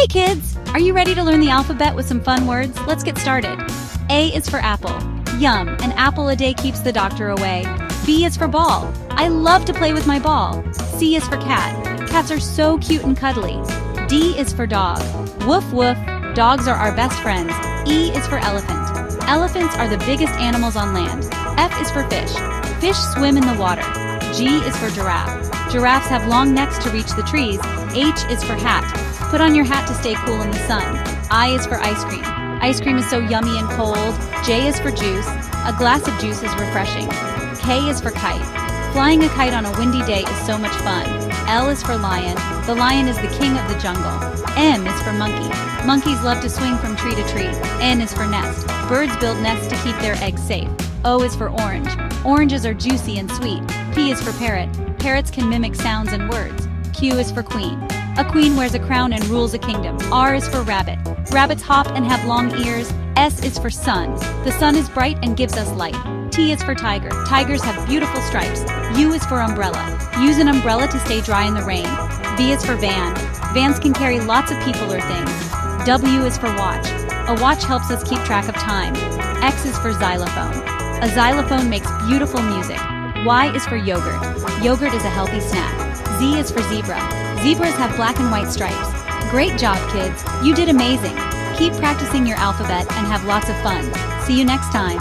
Hey kids! Are you ready to learn the alphabet with some fun words? Let's get started. A is for apple. Yum, an apple a day keeps the doctor away. B is for ball. I love to play with my ball. C is for cat. Cats are so cute and cuddly. D is for dog. Woof woof, dogs are our best friends. E is for elephant. Elephants are the biggest animals on land. F is for fish. Fish swim in the water. G is for giraffe. Giraffes have long necks to reach the trees. H is for hat. Put on your hat to stay cool in the sun. I is for ice cream. Ice cream is so yummy and cold. J is for juice. A glass of juice is refreshing. K is for kite. Flying a kite on a windy day is so much fun. L is for lion. The lion is the king of the jungle. M is for monkey. Monkeys love to swing from tree to tree. N is for nest. Birds build nests to keep their eggs safe. O is for orange. Oranges are juicy and sweet. P is for parrot. Parrots can mimic sounds and words. Q is for queen. A queen wears a crown and rules a kingdom. R is for rabbit. Rabbits hop and have long ears. S is for sun. The sun is bright and gives us light. T is for tiger. Tigers have beautiful stripes. U is for umbrella. Use an umbrella to stay dry in the rain. V is for van. Vans can carry lots of people or things. W is for watch. A watch helps us keep track of time. X is for xylophone. A xylophone makes beautiful music. Y is for yogurt. Yogurt is a healthy snack. Z is for zebra. Zebras have black and white stripes. Great job, kids. You did amazing. Keep practicing your alphabet and have lots of fun. See you next time.